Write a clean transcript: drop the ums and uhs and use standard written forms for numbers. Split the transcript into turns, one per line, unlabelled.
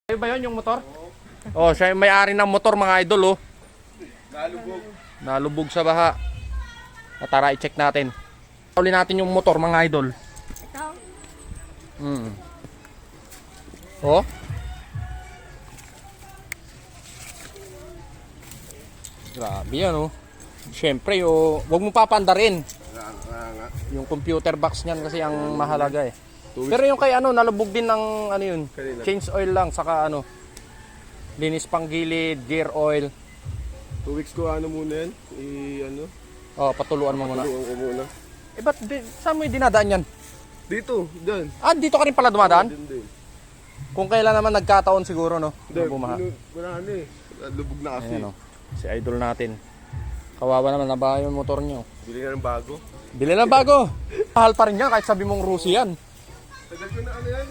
Sa'yo ba yun yung motor? Oh, siya yung may-ari ng motor mga idol oh.
Nalubog.
Nalubog sa baha. Tara, i-check natin. Uli natin yung motor mga idol.
Ito.
Oh. Grabe yan oh. Siyempre oh, wag mo papandarin.
Nga.
Yung computer box niyan kasi ang mahalaga eh. Pero yung kay ano, nalubog din ng ano yun.
Kanina.
Change oil lang, saka ano. Linis pang gilid, gear oil.
2 weeks ko ano muna yan.
Oh, patuluan mo muna.
Tulungan ko muna.
Eh ba't saan mo yung dinadaan yan?
Dito, dyan.
Ah, dito ka rin pala dumadaan?
Din.
Kung kailan naman nagkataon siguro no?
Hindi,
Na bumaha.
wala ano eh. Lubog na kasi.
Ayan, oh. Si idol natin. Kawawa naman, nabaha yung motor nyo.
Bili nga ng bago.
Bili na bago. Mahal pa rin yan kahit sabi mong Rusi yan.
Tagal ko na ano yan.